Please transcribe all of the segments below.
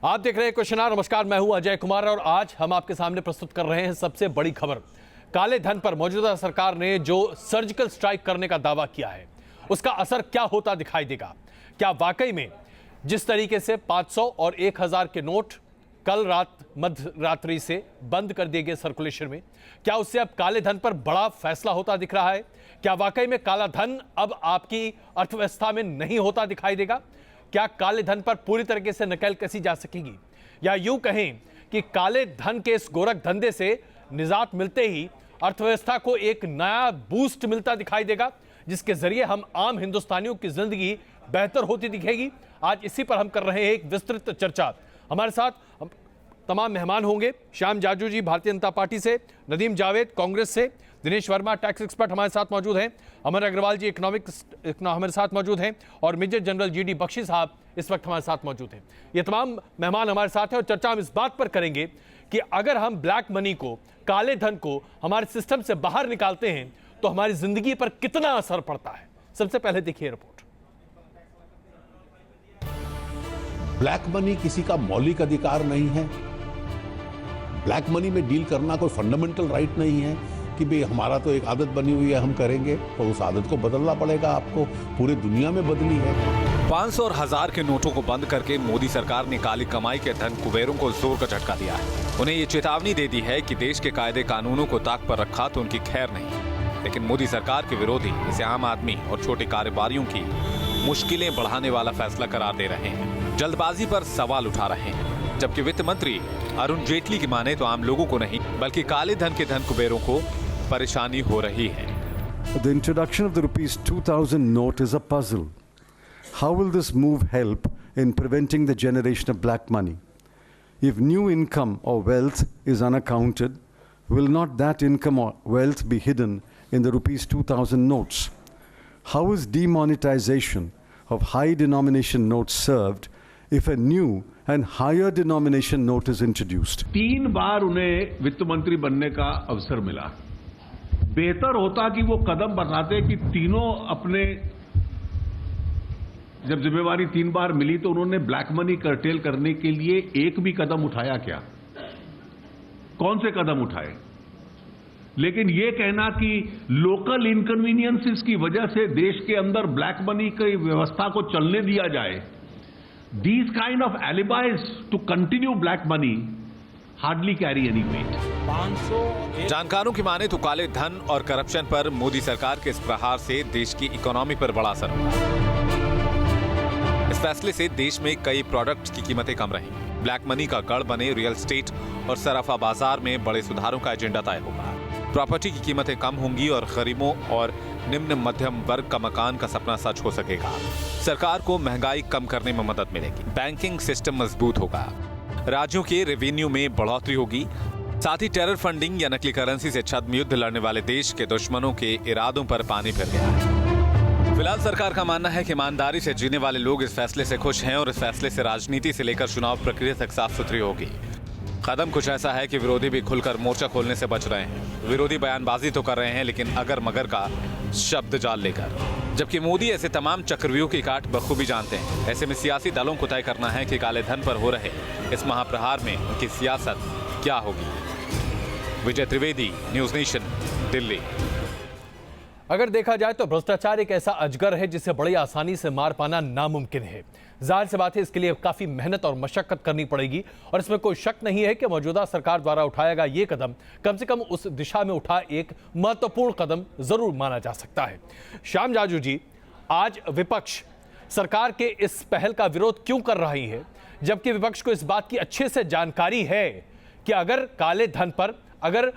आप देख रहे हैं क्वेश्चन आवर। नमस्कार, मैं हूं अजय कुमार और आज हम आपके सामने प्रस्तुत कर रहे हैं सबसे बड़ी खबर। काले धन पर मौजूदा सरकार ने जो सर्जिकल स्ट्राइक करने का दावा किया है उसका असर क्या होता दिखाई देगा। क्या वाकई में जिस तरीके से 500 और 1000 के नोट कल रात मध्य रात्रि से बंद कर दिए गए सर्कुलेशन में, क्या उससे अब काले धन पर बड़ा फैसला होता दिख रहा है? क्या वाकई में काला धन अब आपकी अर्थव्यवस्था में नहीं होता दिखाई देगा? क्या काले धन पर पूरी तरीके से नकेल कसी जा सकेगी, या यूं कहें कि काले धन के इस गोरख धंधे से निजात मिलते ही अर्थव्यवस्था को एक नया बूस्ट मिलता दिखाई देगा, जिसके जरिए हम आम हिंदुस्तानियों की जिंदगी बेहतर होती दिखेगी? आज इसी पर हम कर रहे हैं एक विस्तृत चर्चा। हमारे साथ तमाम मेहमान होंगे। श्याम जाजू जी भारतीय जनता पार्टी से, नदीम जावेद कांग्रेस से, दिनेश वर्मा टैक्स एक्सपर्ट हमारे साथ मौजूद हैं, अमर अग्रवाल जी इकोनॉमिक्स हमारे साथ मौजूद हैं और मेजर जनरल जीडी बख्शी साहब इस वक्त हमारे साथ मौजूद हैं। ये तमाम मेहमान हमारे साथ हैं और चर्चा हम इस बात पर करेंगे कि अगर हम ब्लैक मनी को, काले धन को हमारे सिस्टम से बाहर निकालते हैं तो हमारी जिंदगी पर कितना असर पड़ता है। सबसे पहले देखिए रिपोर्ट। ब्लैक मनी किसी का मौलिक अधिकार नहीं है। ब्लैक मनी में डील करना कोई फंडामेंटल राइट नहीं है कि भाई हमारा तो एक आदत बनी हुई है, हम करेंगे, तो उस आदत को बदलना पड़ेगा। आपको पूरी दुनिया में बदली है। 500 और 1000 के नोटों को बंद करके मोदी सरकार ने काली कमाई के धन कुबेरों को जोर का झटका दिया है। उन्हें ये चेतावनी दे दी है कि देश के कायदे कानूनों को ताक पर रखा तो उनकी खैर नहीं। लेकिन मोदी सरकार के विरोधी इसे आम आदमी और छोटे कारोबारियों की मुश्किलें बढ़ाने वाला फैसला करार दे रहे हैं, जल्दबाजी पर सवाल उठा रहे हैं। जबकि वित्त मंत्री अरुण जेटली की माने तो आम लोगों को नहीं बल्कि काले धन के धन कुबेरों को परेशानी हो रही है। The introduction of the rupees 2000 note is a puzzle. How will this move help in preventing the generation of black money? If new income or wealth is unaccounted, will not that income or wealth be hidden in the rupees 2000 notes? How is demonetization of high denomination notes served if a new and higher denomination note is introduced? 3 बार उन्हें वित्त मंत्री बनने का अवसर मिला। बेहतर होता कि वो कदम बताते कि तीनों अपने, जब जिम्मेवारी 3 बार मिली तो उन्होंने ब्लैक मनी कर्टेल करने के लिए एक भी कदम उठाया क्या? कौन से कदम उठाए? लेकिन ये कहना कि लोकल इनकन्वीनियंसेस की वजह से देश के अंदर ब्लैक मनी की व्यवस्था को चलने दिया जाए, these kind of alibis to continue black money hardly carry any weight. जानकारों की माने तो काले धन और करप्शन पर मोदी सरकार के इस प्रहार से देश की इकोनॉमी पर बड़ा असर होगा। इस फैसले से देश में कई प्रोडक्ट्स की कीमतें कम रहेंगी। ब्लैक मनी का गढ़ बने रियल एस्टेट और सराफा बाजार में बड़े सुधारों का एजेंडा तय होगा। प्रॉपर्टी की कीमतें कम होंगी और गरीबों और निम्न मध्यम वर्ग का मकान का सपना सच हो सकेगा। सरकार को महंगाई कम करने में मदद मिलेगी। बैंकिंग सिस्टम मजबूत होगा। राज्यों के रेवेन्यू में बढ़ोतरी होगी। साथ ही टेरर फंडिंग या नकली करेंसी से छद्म युद्ध लड़ने वाले देश के दुश्मनों के इरादों पर पानी फिर गया है। फिलहाल सरकार का मानना है कि ईमानदारी से जीने वाले लोग इस फैसले से खुश हैं और इस फैसले से राजनीति से लेकर चुनाव प्रक्रिया तक साफ सुथरी होगी। कदम कुछ ऐसा है कि विरोधी भी खुलकर मोर्चा खोलने से बच रहे हैं। विरोधी बयानबाजी तो कर रहे हैं लेकिन अगर मगर का शब्द जाल लेकर, जबकि मोदी ऐसे तमाम चक्रव्यूह की काट बखूबी जानते हैं। ऐसे में सियासी दलों को तय करना है कि काले धन पर हो रहे इस महाप्रहार में उनकी सियासत क्या होगी। विजय त्रिवेदी, न्यूज नेशन, दिल्ली। अगर देखा जाए तो भ्रष्टाचार एक ऐसा अजगर है जिसे बड़ी आसानी से मार पाना नामुमकिन है। जाहिर सी बात है इसके लिए काफी मेहनत और मशक्कत करनी पड़ेगी और इसमें कोई शक नहीं है कि मौजूदा सरकार द्वारा उठाया गया ये कदम कम से कम उस दिशा में उठा एक महत्वपूर्ण कदम जरूर माना जा सकता है। श्याम जाजू जी, आज विपक्ष सरकार के इस पहल का विरोध क्यों कर रही है, जबकि विपक्ष को इस बात की अच्छे से जानकारी है कि अगर काले धन पर, अगर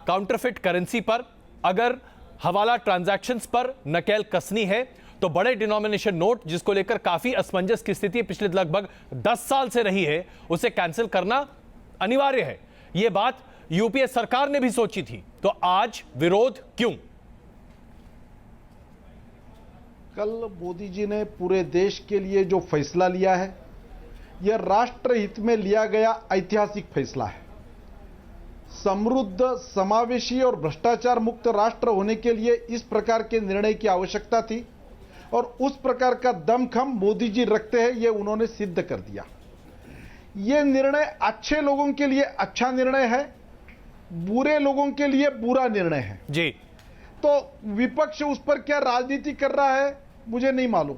काउंटरफिट करेंसी पर, अगर हवाला ट्रांजैक्शंस पर नकेल कसनी है तो बड़े डिनोमिनेशन नोट, जिसको लेकर काफी असमंजस की स्थिति पिछले लगभग 10 साल से रही है, उसे कैंसिल करना अनिवार्य है। यह बात यूपीए सरकार ने भी सोची थी, तो आज विरोध क्यों? कल मोदी जी ने पूरे देश के लिए जो फैसला लिया है, यह राष्ट्र हित में लिया गया ऐतिहासिक फैसला है। समृद्ध, समावेशी और भ्रष्टाचार मुक्त राष्ट्र होने के लिए इस प्रकार के निर्णय की आवश्यकता थी और उस प्रकार का दमखम मोदी जी रखते हैं, ये उन्होंने सिद्ध कर दिया। ये निर्णय अच्छे लोगों के लिए अच्छा निर्णय है, बुरे लोगों के लिए बुरा निर्णय है जी। तो विपक्ष उस पर क्या राजनीति कर रहा है मुझे नहीं मालूम,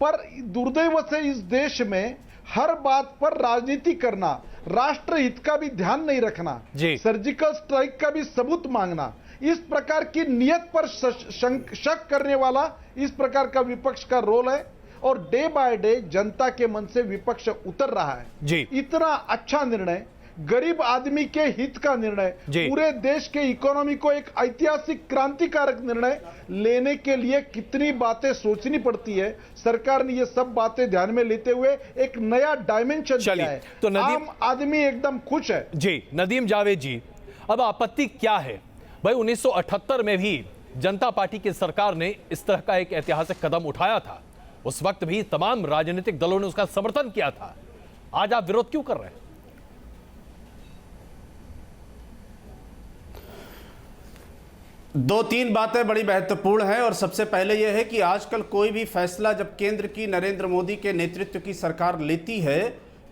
पर दुर्दैव से इस देश में हर बात पर राजनीति करना, राष्ट्रहित का भी ध्यान नहीं रखना, सर्जिकल स्ट्राइक का भी सबूत मांगना, इस प्रकार की नियत पर शक करने वाला इस प्रकार का विपक्ष का रोल है। और डे बाय डे जनता के मन से विपक्ष उतर रहा है जी। इतना अच्छा निर्णय, गरीब आदमी के हित का निर्णय, पूरे देश के इकोनॉमी को एक ऐतिहासिक क्रांतिकारक निर्णय लेने के लिए कितनी बातें सोचनी पड़ती है। सरकार ने ये सब बातें ध्यान में लेते हुए एक नया डायमेंशन दिया है। तो नदीम, आम आदमी एकदम खुश है जी। नदीम जावेद जी, अब आपत्ति क्या है भाई? 1978 में भी जनता पार्टी की सरकार ने इस तरह का एक ऐतिहासिक कदम उठाया था, उस वक्त भी तमाम राजनीतिक दलों ने उसका समर्थन किया था। आज आप विरोध क्यों कर रहे हैं? दो तीन बातें बड़ी महत्वपूर्ण हैं और सबसे पहले यह है कि आजकल कोई भी फैसला जब केंद्र की नरेंद्र मोदी के नेतृत्व की सरकार लेती है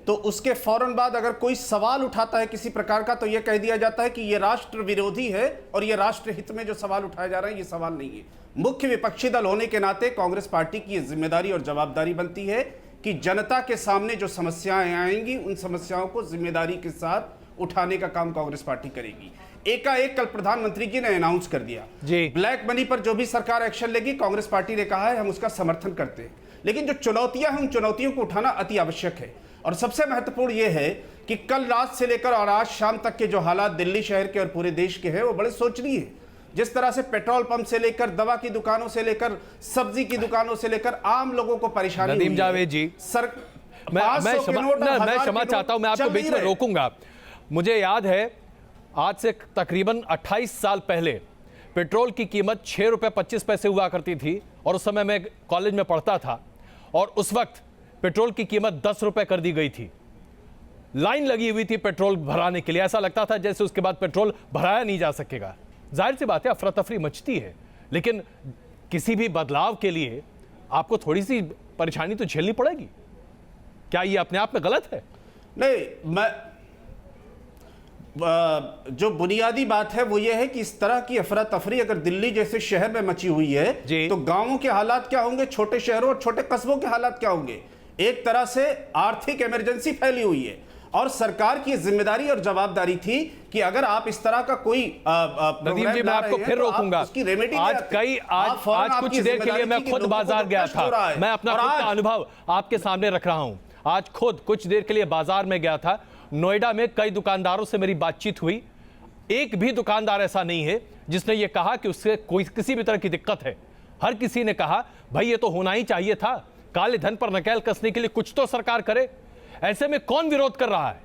तो उसके फौरन बाद अगर कोई सवाल उठाता है किसी प्रकार का तो यह कह दिया जाता है कि यह राष्ट्र विरोधी है और यह राष्ट्र हित में जो सवाल उठाए जा रहे हैं ये सवाल नहीं है। मुख्य विपक्षी दल होने के नाते कांग्रेस पार्टी की यह जिम्मेदारी और जवाबदारी बनती है कि जनता के सामने जो समस्याएं आएंगी उन समस्याओं को जिम्मेदारी के साथ उठाने का काम कांग्रेस पार्टी करेगी। एकाएक कल प्रधानमंत्री जी ने अनाउंस कर दिया ब्लैक मनी पर जो भी सरकार एक्शन लेगी कांग्रेस पार्टी ने कहा है हम उसका समर्थन करते हैं, लेकिन जो चुनौतियां हैं उन चुनौतियों को उठाना अति आवश्यक है। और सबसे महत्वपूर्ण यह है कि कल रात से लेकर और आज शाम तक के जो हालात दिल्ली शहर के और पूरे देश के हैं वो बड़े सोचनीय है। जिस तरह से पेट्रोल पंप से लेकर दवा की दुकानों से लेकर सब्जी की दुकानों से लेकर आम लोगों को परेशानी नदीम जावेद जी, मैं क्षमा चाहता हूं, मैं आपको बीच में रोकूंगा। मुझे याद है आज से तकरीबन 28 साल पहले पेट्रोल की कीमत 6 रुपए 25 पैसे हुआ करती थी और उस समय मैं कॉलेज में पढ़ता था और उस वक्त पेट्रोल की कीमत 10 रुपए कर दी गई थी। लाइन लगी हुई थी पेट्रोल भराने के लिए, ऐसा लगता था जैसे उसके बाद पेट्रोल भराया नहीं जा सकेगा। जाहिर सी बात है अफरा तफरी मचती है, लेकिन किसी भी बदलाव के लिए आपको थोड़ी सी परेशानी तो झेलनी पड़ेगी। क्या ये अपने आप में गलत है? नहीं, मैं जो बुनियादी बात है वो ये है कि इस तरह की अफरा तफरी अगर दिल्ली जैसे शहर में मची हुई है तो गांवों के हालात क्या होंगे, छोटे शहरों और छोटे कस्बों के हालात क्या होंगे। एक तरह से आर्थिक इमरजेंसी फैली हुई है और सरकार की जिम्मेदारी और जवाबदारी थी कि अगर आप इस तरह का कोई नदीम जी, मैं आपको फिर रोकूंगा। आज कुछ देर के लिए मैं खुद बाजार गया था, मैं अपना खुद का अनुभव आपके सामने रख रहा हूं। आज खुद कुछ देर के लिए बाजार में गया था। नोएडा में कई दुकानदारों से मेरी बातचीत हुई, एक भी दुकानदार ऐसा नहीं है जिसने ये कहा कि उससे कोई किसी भी तरह की दिक्कत है। हर किसी ने कहा भाई ये तो होना ही चाहिए था, काले धन पर नकेल कसने के लिए कुछ तो सरकार करे। ऐसे में कौन विरोध कर रहा है?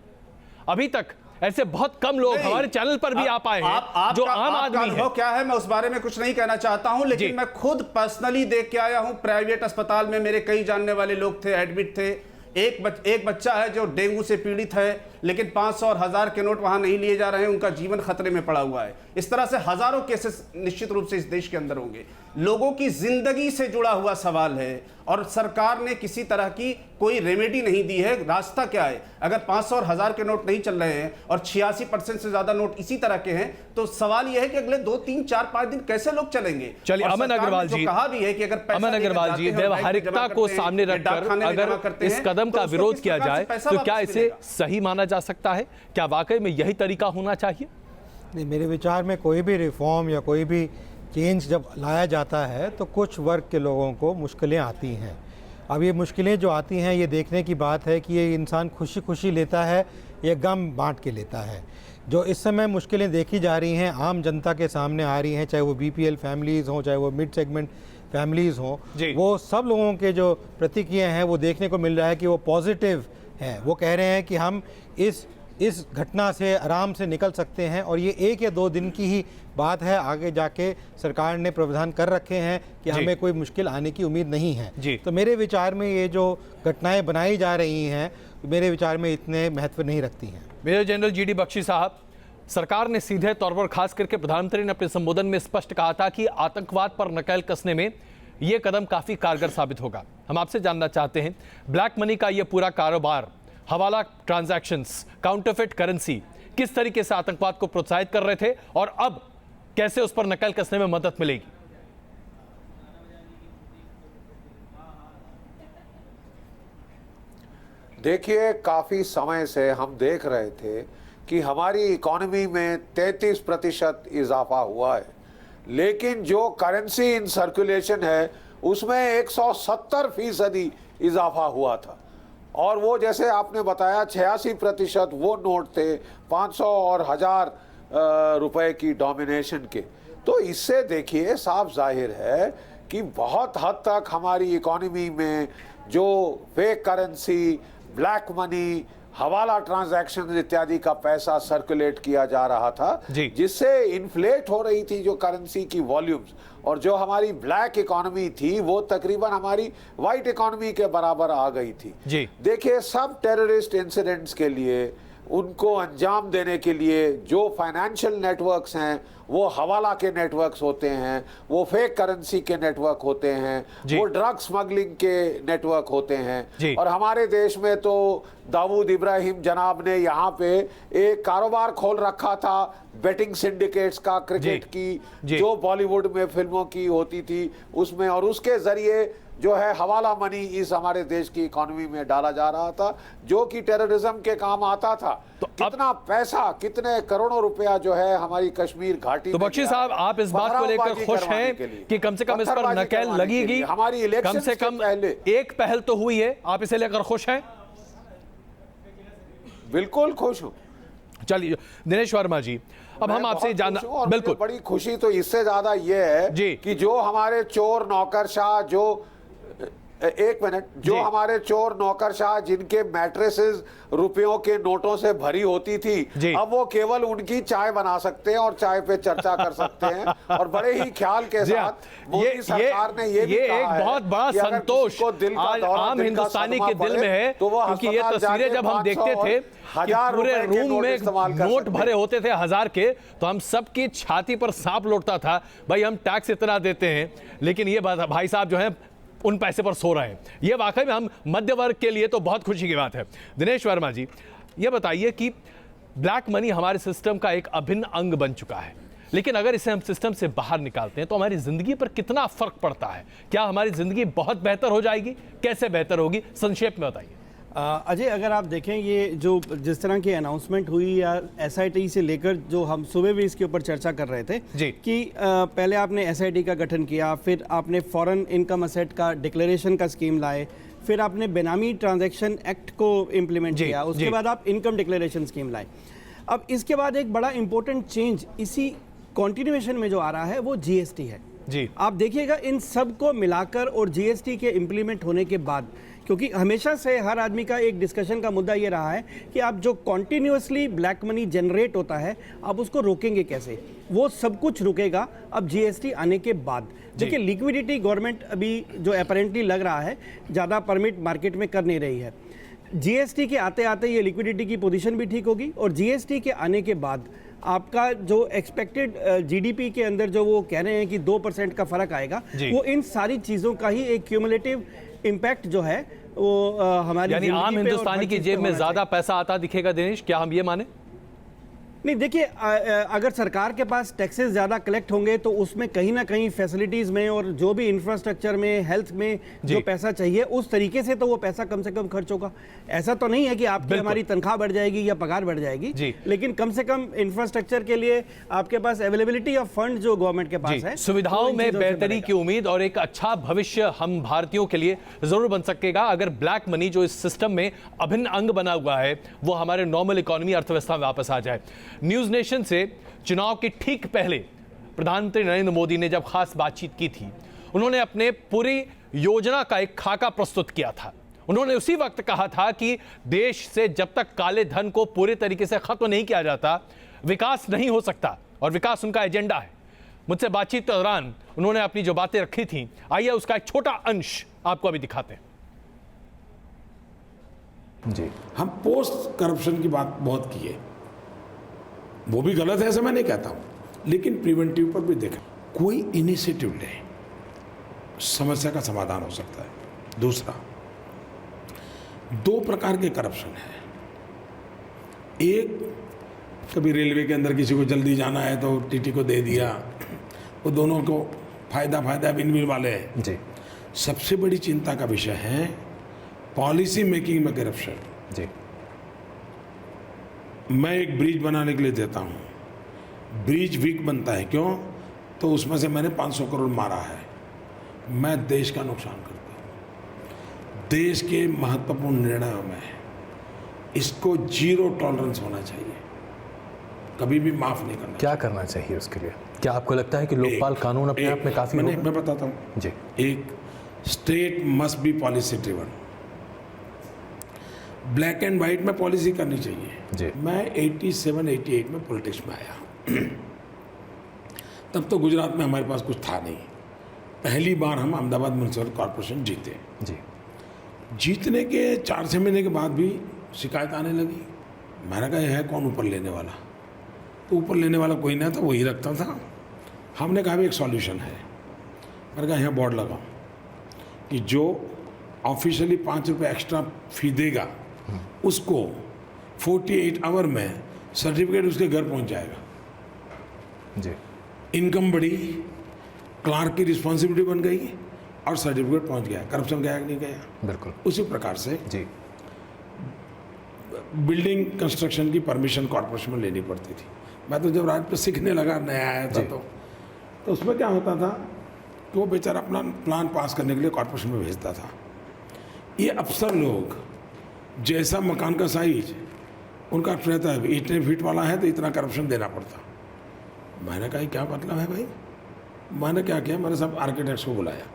अभी तक ऐसे बहुत कम लोग हमारे चैनल पर भी आ पाए हैं जो आम आदमी है। क्या है मैं उस बारे में कुछ नहीं कहना चाहता हूं, लेकिन मैं खुद पर्सनली देख के आया हूं। प्राइवेट अस्पताल में मेरे कई जानने वाले लोग थे, एडमिट थे। एक बच्चा है जो डेंगू से पीड़ित है, लेकिन 500 और 1000 के नोट वहां नहीं लिए जा रहे हैं, उनका जीवन खतरे में पड़ा हुआ है। इस तरह से हजारों केसेस निश्चित रूप से इस देश के अंदर होंगे। लोगों की जिंदगी से जुड़ा हुआ सवाल है और सरकार ने किसी तरह की कोई रेमेडी नहीं दी है। रास्ता क्या है? अगर 500 और 1000 के नोट नहीं चल रहे हैं और 86% से ज्यादा नोट इसी तरह के हैं तो सवाल यह है कि अगले 2, 3, 4, 5 दिन कैसे लोग चलेंगे। चलिए अमन अग्रवाल जी, कहा भी है कि अगर अमन अग्रवाल जी, व्यवहारिकता को सामने रखकर अगर इस कदम का विरोध किया जाए तो क्या इसे सही माना जा सकता है? क्या वाकई में यही तरीका होना चाहिए? नहीं, मेरे विचार में कोई भी रिफॉर्म या कोई भी चेंज जब लाया जाता है तो कुछ वर्ग के लोगों को मुश्किलें आती हैं। अब ये मुश्किलें जो आती हैं ये देखने की बात है कि ये इंसान खुशी खुशी लेता है या गम बांट के लेता है। जो इस समय मुश्किलें देखी जा रही हैं आम जनता के सामने आ रही हैं, चाहे वो BPL फैमिलीज़ हों, चाहे वो मिड सेगमेंट फैमिलीज़ हों, वो सब लोगों के जो प्रतिक्रिया हैं वो देखने को मिल रहा है कि वो पॉजिटिव हैं। वो कह रहे हैं कि हम इस घटना से आराम से निकल सकते हैं और ये 1 या 2 दिन की ही बात है। आगे जाके सरकार ने प्रावधान कर रखे हैं कि हमें कोई मुश्किल आने की उम्मीद नहीं है। तो मेरे विचार में ये जो घटनाएं बनाई जा रही हैं मेरे विचार में इतने महत्व नहीं रखती हैं। मेजर जनरल GD बख्शी साहब, सरकार ने सीधे तौर पर खास करके प्रधानमंत्री ने अपने संबोधन में स्पष्ट कहा था कि आतंकवाद पर नकेल कसने में यह कदम काफी कारगर साबित होगा। हम आपसे जानना चाहते हैं ब्लैक मनी का यह पूरा कारोबार हवाला ट्रांजैक्शंस, काउंटरफिट करेंसी किस तरीके से आतंकवाद को प्रोत्साहित कर रहे थे और अब कैसे उस पर नकेल कसने में मदद मिलेगी? देखिए, काफ़ी समय से हम देख रहे थे कि हमारी इकोनॉमी में 33% इजाफा हुआ है, लेकिन जो करेंसी इन सर्कुलेशन है उसमें 170% इजाफा हुआ था। और वो जैसे आपने बताया 86% वो नोट थे 500 और 1000 रुपए की डोमिनेशन के। तो इससे देखिए साफ जाहिर है कि बहुत हद तक हमारी इकोनॉमी में जो फेक करेंसी, ब्लैक मनी, हवाला ट्रांजैक्शन इत्यादि का पैसा सर्कुलेट किया जा रहा था, जिससे इन्फ्लेट हो रही थी जो करेंसी की वॉल्यूम्स, और जो हमारी ब्लैक इकोनॉमी थी वो तकरीबन हमारी वाइट इकोनॉमी के बराबर आ गई थी। देखिए, सब टेररिस्ट इंसिडेंट्स के लिए, उनको अंजाम देने के लिए जो फाइनेंशियल नेटवर्क्स हैं वो हवाला के नेटवर्क्स होते हैं, वो फेक करेंसी के नेटवर्क होते हैं, वो ड्रग स्मगलिंग के नेटवर्क होते हैं। और हमारे देश में तो दाऊद इब्राहिम जनाब ने यहाँ पे एक कारोबार खोल रखा था बेटिंग सिंडिकेट्स का, क्रिकेट की जो बॉलीवुड में फिल्मों की होती थी उसमें, और उसके जरिए जो है हवाला मनी इस हमारे देश की इकोनॉमी में डाला जा रहा था जो कि टेररिज्म के काम आता था। तो कितना पैसा, कितने करोड़ों रुपया जो है हमारी कश्मीर घाटी। तो बख्शी साहब, आप इस बात को लेकर खुश हैं कि कम से कम इस पर नकेल लगेगी? हमारी इलेक्शन कम से कम एक पहल तो हुई है, आप इसे लेकर खुश हैं? बिल्कुल खुश हूं। चलिए दिनेश वर्मा जी, अब हम आपसे जानना, बिल्कुल बड़ी खुशी तो इससे ज्यादा ये है कि जो हमारे चोर नौकरशाह, जो एक मिनट, जो हमारे चोर नौकरशाह जिनके मैट्रेसेस रुपयों के नोटों से भरी होती थी, अब वो केवल उनकी चाय बना सकते हैं और चाय पे चर्चा कर सकते हैं। और बड़े ही ख्याल के साथ मोदी सरकार ने ये भी कहा एक बहुत बड़ा संतोष आज आम हिंदुस्तानी के दिल में है, क्योंकि ये तस्वीरें जब हम देखते थे पूरे रूम में नोट भरे होते थे 1000 के, तो हम सबकी छाती पर सांप लौटता था, भाई हम टैक्स इतना देते हैं लेकिन ये भाई साहब जो है उन पैसे पर सो रहे हैं। ये वाकई में हम मध्य वर्ग के लिए तो बहुत खुशी की बात है। दिनेश वर्मा जी, ये बताइए कि ब्लैक मनी हमारे सिस्टम का एक अभिन्न अंग बन चुका है, लेकिन अगर इसे हम सिस्टम से बाहर निकालते हैं तो हमारी जिंदगी पर कितना फर्क पड़ता है? क्या हमारी जिंदगी बहुत बेहतर हो जाएगी? कैसे बेहतर होगी, संक्षेप में बताइए। अजय, अगर आप देखें ये जो जिस तरह की अनाउंसमेंट हुई या एसआईटी से लेकर, जो हम सुबह भी इसके ऊपर चर्चा कर रहे थे कि पहले आपने एसआईटी का गठन किया, फिर आपने फॉरेन इनकम असेट का डिक्लेरेशन का स्कीम लाए, फिर आपने बेनामी ट्रांजैक्शन एक्ट को इम्प्लीमेंट किया, उसके बाद आप इनकम डिक्लेरेशन स्कीम लाए। अब इसके बाद एक बड़ा इंपॉर्टेंट चेंज इसी कॉन्टिन्यूएशन में जो आ रहा है वो जीएसटी है। आप देखिएगा इन सब को मिलाकर और जीएसटी के इम्प्लीमेंट होने के बाद, क्योंकि हमेशा से हर आदमी का एक डिस्कशन का मुद्दा ये रहा है कि आप जो कॉन्टिन्यूसली ब्लैक मनी जनरेट होता है आप उसको रोकेंगे कैसे? वो सब कुछ रुकेगा अब जीएसटी आने के बाद। देखिए, लिक्विडिटी गवर्नमेंट अभी जो अपेरेंटली लग रहा है ज़्यादा परमिट मार्केट में कर नहीं रही है। जीएसटी के आते आते ये लिक्विडिटी की पोजीशन भी ठीक होगी, और जीएसटी के आने के बाद आपका जो एक्सपेक्टेड जीडीपी के अंदर जो वो कह रहे हैं कि 2% का फर्क आएगा, वो इन सारी चीज़ों का ही एक क्यूमुलेटिव इम्पैक्ट जो है वो हमारी, यानी आम हिंदुस्तानी की जेब में ज्यादा पैसा आता दिखेगा। दिनेश, क्या हम ये माने? नहीं, देखिए, अगर सरकार के पास टैक्सेस ज़्यादा कलेक्ट होंगे तो उसमें कहीं ना कहीं फैसिलिटीज़ में और जो भी इंफ्रास्ट्रक्चर में, हेल्थ में जो पैसा चाहिए उस तरीके से तो वो पैसा कम से कम खर्च होगा। ऐसा तो नहीं है कि आपकी हमारी तनख्वाह बढ़ जाएगी या पगार बढ़ जाएगी, लेकिन कम से कम इंफ्रास्ट्रक्चर के लिए आपके पास अवेलेबिलिटी ऑफ फंड जो गवर्नमेंट के पास है, सुविधाओं में बेहतरी की उम्मीद और एक अच्छा भविष्य हम भारतीयों के लिए जरूर बन सकेगा अगर ब्लैक मनी जो इस सिस्टम में अभिन्न अंग बना हुआ है वो हमारे नॉर्मल इकोनॉमी, अर्थव्यवस्था में वापस आ जाए। न्यूज नेशन से चुनाव के ठीक पहले प्रधानमंत्री नरेंद्र मोदी ने जब खास बातचीत की थी, उन्होंने अपने पूरी योजना का एक खाका प्रस्तुत किया था। उन्होंने उसी वक्त कहा था कि देश से जब तक काले धन को पूरे तरीके से खत्म नहीं किया जाता विकास नहीं हो सकता, और विकास उनका एजेंडा है। मुझसे बातचीत के दौरान उन्होंने अपनी जो बातें रखी थी, आइए उसका एक छोटा अंश आपको अभी दिखाते हैं। जी, हम पोस्ट करप्शन की बात बहुत की है, वो भी गलत है ऐसा मैं नहीं कहता हूं, लेकिन प्रिवेंटिव पर भी देखें, कोई इनिशिएटिव ले, समस्या का समाधान हो सकता है। दूसरा, दो प्रकार के करप्शन है। एक, कभी रेलवे के अंदर किसी को जल्दी जाना है तो टीटी को दे दिया, वो दोनों को फायदा विन-विन वाले हैं जी। सबसे बड़ी चिंता का विषय है पॉलिसी मेकिंग में करप्शन जी। मैं एक ब्रिज बनाने के लिए देता हूँ, ब्रिज वीक बनता है, क्यों? तो उसमें से मैंने 500 करोड़ मारा है, मैं देश का नुकसान करता हूँ। देश के महत्वपूर्ण निर्णयों में इसको जीरो टॉलरेंस होना चाहिए, कभी भी माफ नहीं करना। क्या करना चाहिए उसके लिए? क्या आपको लगता है कि लोकपाल कानून अपने आप में काफी होगा? मैं बताता हूँ जी। एक, state must be policy driven, black and white में पॉलिसी करनी चाहिए जी। मैं 87-88 में पॉलिटिक्स में आया तब तो गुजरात में हमारे पास कुछ था नहीं, पहली बार हम अहमदाबाद म्यूनिसिपल कॉर्पोरेशन जीते जी। जीतने के 4-6 महीने के बाद भी शिकायत आने लगी। मैंने कहा यह है कौन ऊपर लेने वाला, तो ऊपर लेने वाला कोई नहीं था, वही रखता था। हमने कहा भी एक सॉल्यूशन है, मैंने कहा यहाँ बोर्ड लगाओ कि जो ऑफिशियली 5 रुपये एक्स्ट्रा फी देगा उसको 48 आवर में सर्टिफिकेट उसके घर पहुंच जाएगा जी। इनकम बढ़ी, क्लार्क की रिस्पॉन्सिबिलिटी बन गई और सर्टिफिकेट पहुंच गया। करप्शन गया कि नहीं गया? बिल्कुल। उसी प्रकार से जी। बिल्डिंग कंस्ट्रक्शन की परमिशन कॉर्पोरेशन में लेनी पड़ती थी। मैं तो जब राज पे सीखने लगा, नया आया था तो उसमें क्या होता था कि वो बेचारा अपना प्लान पास करने के लिए कॉर्पोरेशन में भेजता था। ये अफसर लोग जैसा मकान का साइज उनका रहता है, इतने फीट वाला है तो इतना करप्शन देना पड़ता। मैंने कहा क्या मतलब है भाई? मैंने क्या किया, मैंने सब आर्किटेक्ट्स को बुलाया,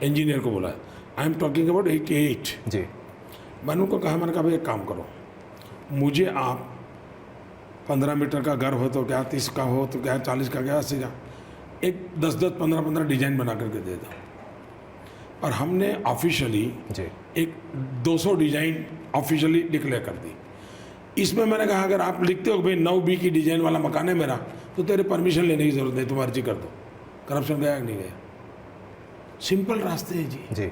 इंजीनियर को बुलाया, आई एम टॉकिंग अबाउट 88 जी। मैंने उनको कहा, मैंने कहा भाई एक काम करो, मुझे आप 15 मीटर का घर हो तो क्या, 30 का हो तो क्या, 40 का क्या, 80 का, एक 10-10, 15-15 डिजाइन बना करके दे दो। और हमने ऑफिशियली एक 200 डिजाइन ऑफिशियली डिक्लेयर कर दी। इसमें मैंने कहा अगर आप लिखते हो भाई 9B की डिजाइन वाला मकान है मेरा, तो तेरे परमिशन लेने की जरूरत नहीं, तुम अर्जी कर दो। करप्शन गया कि नहीं गया? सिंपल रास्ते हैं जी।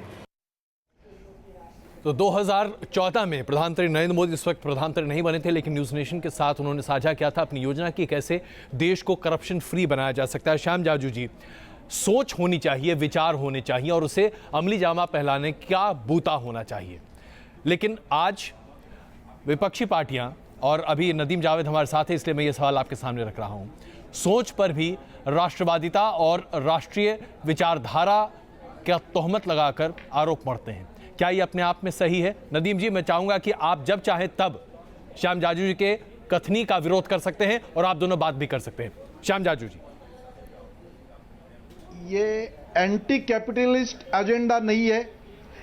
तो 2014 में प्रधानमंत्री नरेंद्र मोदी इस वक्त प्रधानमंत्री नहीं बने थे, लेकिन न्यूज नेशन के साथ उन्होंने साझा किया था अपनी योजना की कैसे देश को करप्शन फ्री बनाया जा सकता है। श्याम जाजू जी, सोच होनी चाहिए, विचार होने चाहिए और उसे अमली जामा पहलाने का बूता होना चाहिए। लेकिन आज विपक्षी पार्टियां, और अभी नदीम जावेद हमारे साथ है इसलिए मैं ये सवाल आपके सामने रख रहा हूं, सोच पर भी राष्ट्रवादिता और राष्ट्रीय विचारधारा का तोहमत लगाकर आरोप मढ़ते हैं। क्या ये अपने आप में सही है? नदीम जी, मैं चाहूंगा कि आप जब चाहे तब श्याम जाजू जी के कथनी का विरोध कर सकते हैं और आप दोनों बात भी कर सकते हैं। श्याम जाजू जी, ये एंटी कैपिटलिस्ट एजेंडा नहीं है,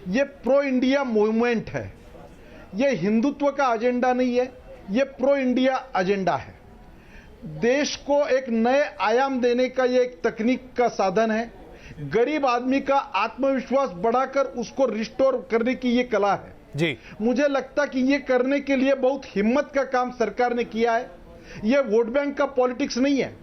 ये प्रो इंडिया मूवमेंट है। ये हिंदुत्व का एजेंडा नहीं है, ये प्रो इंडिया एजेंडा है। देश को एक नए आयाम देने का ये एक तकनीक का साधन है। गरीब आदमी का आत्मविश्वास बढ़ाकर उसको रिस्टोर करने की ये कला है जी। मुझे लगता कि ये करने के लिए बहुत हिम्मत का काम सरकार ने किया है। ये वोट बैंक का पॉलिटिक्स नहीं है,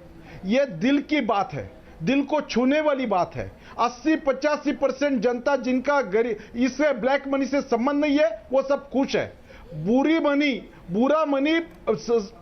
ये दिल की बात है, दिल को छूने वाली बात है। 80-85% जनता जिनका गरीब इससे ब्लैक मनी से संबंध नहीं है, वो सब खुश है। बुरा मनी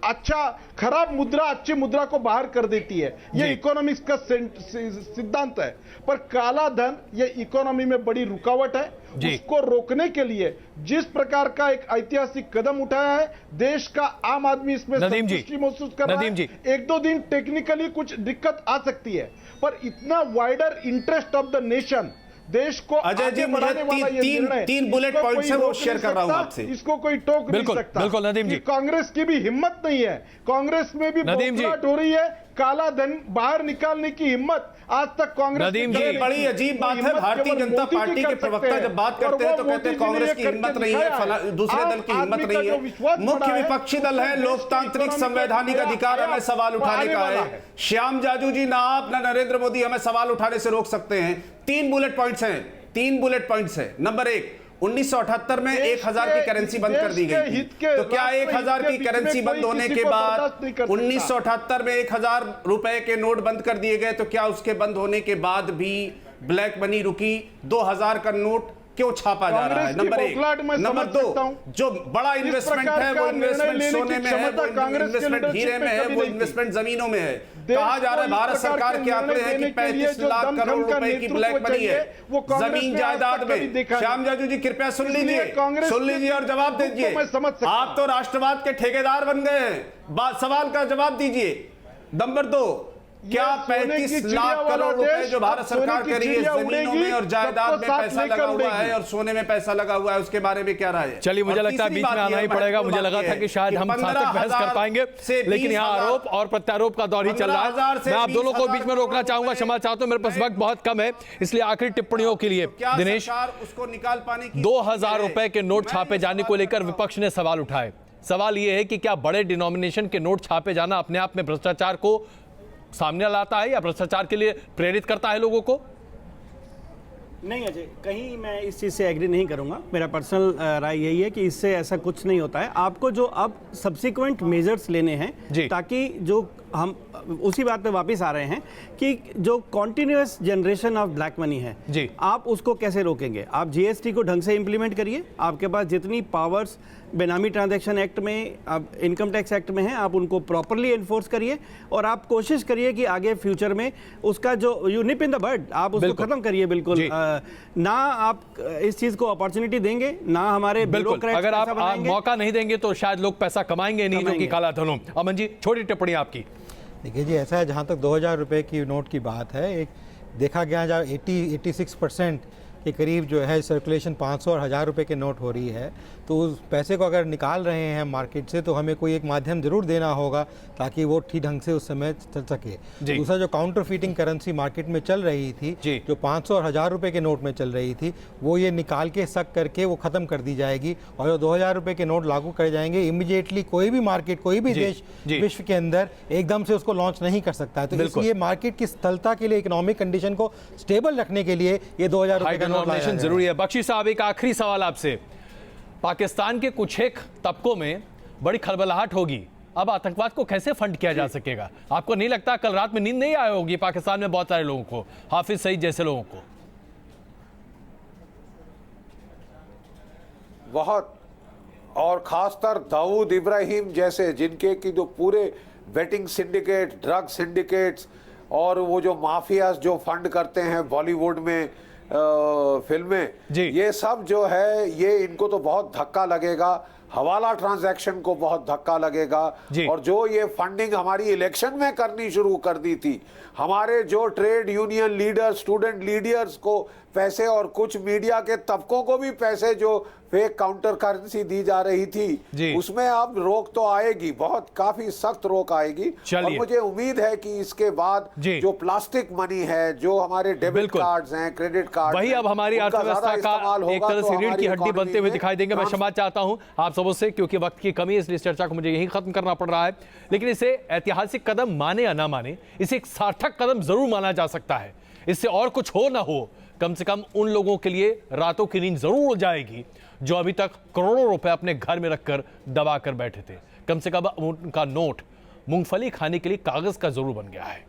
अच्छा खराब मुद्रा अच्छी मुद्रा को बाहर कर देती है, ये इकोनॉमिक्स का सिद्धांत है। पर काला धन ये इकोनॉमी में बड़ी रुकावट है, उसको रोकने के लिए जिस प्रकार का एक ऐतिहासिक कदम उठाया है, देश का आम आदमी इसमें संतुष्टि महसूस कर रहा है। 1-2 दिन टेक्निकली कुछ दिक्कत आ सकती है, पर इतना wider interest of the nation, देश को अजय जी, मुझे तीन बुलेट पॉइंट्स है वो शेयर कर रहा हूं आपसे। इसको कोई टोक नहीं सकता। बिल्कुल नदीम जी, कांग्रेस की भी हिम्मत नहीं है, कांग्रेस में भी बौखलाहट हो रही है। काला धन बाहर निकालने की हिम्मत आज तक कांग्रेस की बड़ी अजीब बात है। भारतीय जनता पार्टी के प्रवक्ता जब बात करते हैं तो कहते हैं कांग्रेस की हिम्मत नहीं है, दूसरे दल की हिम्मत नहीं है। मुख्य विपक्षी दल है, लोकतांत्रिक संवैधानिक अधिकार हमें सवाल उठाने का है। श्याम जाजू जी, ना आप ना नरेंद्र मोदी हमें सवाल उठाने से रोक सकते हैं। 3 बुलेट पॉइंट्स हैं, 3 बुलेट पॉइंट्स हैं। नंबर 1, 1978 में 1000 की करेंसी बंद कर दी गई थी। तो क्या 1000 की करेंसी बंद होने के बाद 1978 में 1000 रुपए के नोट बंद कर दिए गए, तो क्या उसके बंद होने के बाद भी ब्लैक मनी रुकी? 2000 का नोट क्यों छापा जा रहा है? नंबर एक। नंबर दो, जो बड़ा इन्वेस्टमेंट है वो इन्वेस्टमेंट सोने में है, वो इन्वेस्टमेंट हीरे में है, वो इन्वेस्टमेंट जमीनों में है। कहा जा रहा है भारत सरकार के आंकड़े हैं कि 35 लाख करोड़ रुपए की ब्लैक मनी है जमीन जायदाद में। श्याम जाजू जी कृपया सुन लीजिए और जवाब दीजिए। आप तो राष्ट्रवाद के ठेकेदार बन गए हैं, सवाल का जवाब दीजिए। नंबर दो, क्या 35 लाख करोड़ रुपए जो भारत सरकार कह रही है जमीनों में और जायदाद में पैसा लगा हुआ है और सोने में पैसा लगा हुआ है, उसके बारे में क्या राय है? चलिए, मुझे लगता है बीच में आना ही पड़ेगा। मुझे लगा था कि शायद हम साथ तक बहस कर पाएंगे, लेकिन यहाँ आरोप और प्रत्यारोप का दौर ही चल रहा है। मैं आप दोनों को बीच में रोकना चाहूंगा, क्षमा चाहता हूं, मेरे पास वक्त बहुत कम है, इसलिए आखिरी टिप्पणियों के लिए दिनेश, उसको निकाल पाने की 2000 रुपए के नोट छापे जाने को लेकर विपक्ष ने सवाल उठाए। सवाल यह है कि क्या बड़े डिनोमिनेशन के नोट छापे जाना अपने आप में भ्रष्टाचार को सामने लाता है या भ्रष्टाचार के लिए प्रेरित करता है लोगों को? नहीं अजय, कहीं मैं इस चीज़ से एग्री नहीं करूंगा। मेरा पर्सनल राय यही है कि इससे ऐसा कुछ नहीं होता है। आपको जो अब सब्सिक्वेंट मेजर्स लेने हैं ताकि जो हम उसी बात पे वापस आ रहे हैं कि जो continuous generation of black money है जी, आप उसको कैसे रोकेंगे? आप जीएसटी को ढंग से इंप्लीमेंट करिए। आपके पास जितनी पावर्स बेनामी ट्रांजैक्शन एक्ट में, अब इनकम टैक्स एक्ट में है, आप उनको प्रॉपरली एनफोर्स करिए और आप कोशिश करिए कि आगे फ्यूचर में उसका जो यू निप इन द बड, आप उसको खत्म करिए। बिल्कुल ना आप इस चीज को अपॉर्चुनिटी देंगे, ना हमारे बिल्कुल अगर आप मौका नहीं देंगे तो शायद लोग पैसा कमाएंगे नहीं, जो कि काला धन हो। अमन जी, छोटी टिप्पणी आपकी। देखिए जी, ऐसा है, जहाँ तक 2000 रुपये की नोट की बात है, एक देखा गया जहाँ 86% के करीब जो है सर्कुलेशन 500 और 1000 रुपये के नोट हो रही है, तो उस पैसे को अगर निकाल रहे हैं मार्केट से तो हमें कोई एक माध्यम जरूर देना होगा ताकि वो ठीक ढंग से उस समय चल सके। दूसरा, जो काउंटर फीटिंग करेंसी मार्केट में चल रही थी, जो 500 और 1000 रुपये के नोट में चल रही थी, वो ये निकाल के सक करके वो ख़त्म कर दी जाएगी और जो 2000 रुपये के नोट लागू करे जाएंगे, इमीडिएटली कोई भी मार्केट, कोई भी देश विश्व के अंदर एकदम से उसको लॉन्च नहीं कर सकता है। तो इसलिए मार्केट की स्थलता के लिए, इकोनॉमिक कंडीशन को स्टेबल रखने के लिए ये 2000 रुपये का नोट लाया जरूरी है। बख्शी साहब, एक आखिरी सवाल आपसे। पाकिस्तान के कुछ एक तबकों में बड़ी खलबलाहट होगी, अब आतंकवाद को कैसे फंड किया जा सकेगा? आपको नहीं लगता कल रात में नींद नहीं आई होगी पाकिस्तान में बहुत सारे लोगों को, हाफिज सईद जैसे लोगों को? बहुत, और खासकर दाऊद इब्राहिम जैसे, जिनके की जो पूरे बेटिंग सिंडिकेट, ड्रग सिंडिकेट्स और वो जो माफियाज जो फंड करते हैं बॉलीवुड में फिल्में, ये सब जो है, ये इनको तो बहुत धक्का लगेगा। हवाला ट्रांजैक्शन को बहुत धक्का लगेगा। और जो ये फंडिंग हमारी इलेक्शन में करनी शुरू कर दी थी, हमारे जो trade union leader, student leaders को पैसे और कुछ मीडिया के तबकों को भी पैसे जो फेक काउंटर करेंसी दी जा रही थी, उसमें अब रोक तो आएगी, बहुत काफी सख्त रोक आएगी। और मुझे उम्मीद है कि इसके बाद जो प्लास्टिक मनी है, जो हमारे डेबिट कार्ड्स हैं, क्रेडिट कार्ड, वही अब हमारी अर्थव्यवस्था का एक तरह से रीढ़ की हड्डी बनते हुए दिखाई देंगे। मैं क्षमा चाहता हूं आप सबों से, क्योंकि वक्त की कमी है, इसलिए चर्चा को मुझे यही खत्म करना पड़ रहा है। लेकिन इसे ऐतिहासिक कदम माने या ना माने, इसे एक सार्थक कदम जरूर माना जा सकता है। इससे और कुछ हो ना हो, कम से कम उन लोगों के लिए रातों की नींद जरूर हो जाएगी जो अभी तक करोड़ों रुपए अपने घर में रखकर दबा कर बैठे थे। कम से कम उनका नोट मूंगफली खाने के लिए कागज का जरूर बन गया है।